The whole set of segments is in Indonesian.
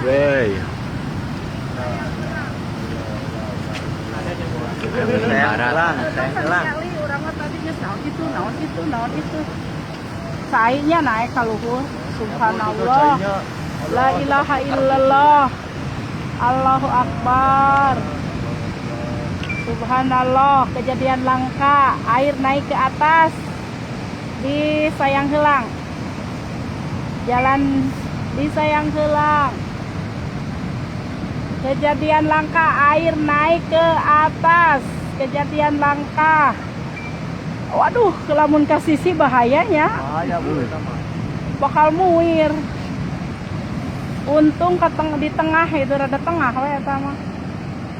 Wey. Sayang sekali orang tadi nyesal gitu, naon itu. Saingnya naik ka luhur. Subhanallah. La ilaha illallah. Allahu Akbar. Subhanallah, kejadian langka, air naik ke atas di Sayang Heulang. Jalan di Sayang Heulang. Kejadian langka, air naik ke atas. Kejadian langka. Waduh, kelamun kasisi bahayanya. Bahaya Bu eta mah. Bakal muir. Untung di tengah itu rada tengah we eta mah.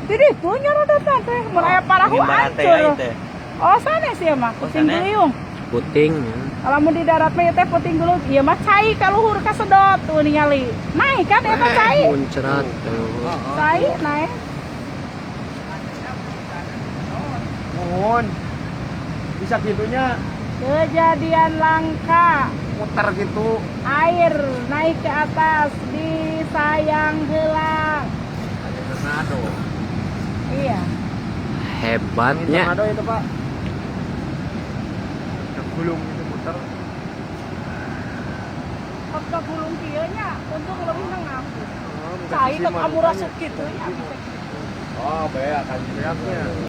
Jadi punya rada teh, mun aya parahu hancur. Oh, sana sih mah, puting beliung. Puting. Kalau mau di darat mah teh puting beliung, ieu mah cai ka luhur ka sedot tuh ningali. Naik kan eta cai. Muncrat. Cai naik. Mohon. Bisa gitunya Kejadian langka, muter gitu. air naik ke atas di Sayang Heulang. Ada tornado. Iya. Hebatnya. Tornado itu Pak. Gulung itu muter. Kok gulung kieu nya, untung leuwih nengah. Cai teu kamu rasuk kitu nya bisa. Oh, be akan teriaknya.